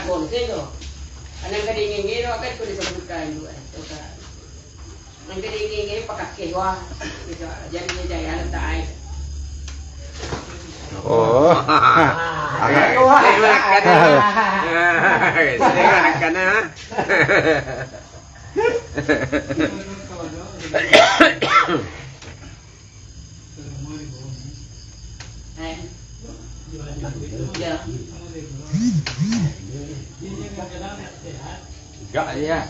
Dragon sino. Anong kadingin akan ko disebutkan juga. Ang kadingin pakakkewa. Jadi jaya taai. Oh. Karena Ya. Enggak ya.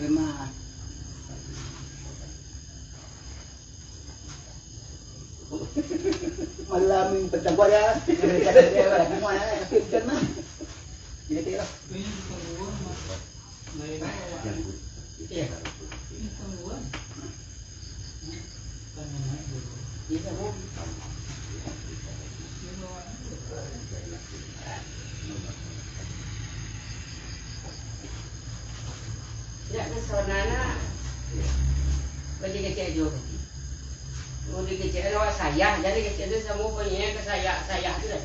Memang. Malaming pagtagwa ya. Dia wala kung ano na kapit mah. Dili tira. Iya. Bisa bu. Ya kesanana bagi kecil juga. Mau dikecil lewat saya, jadi kecil itu semua punya ke saya itu dah.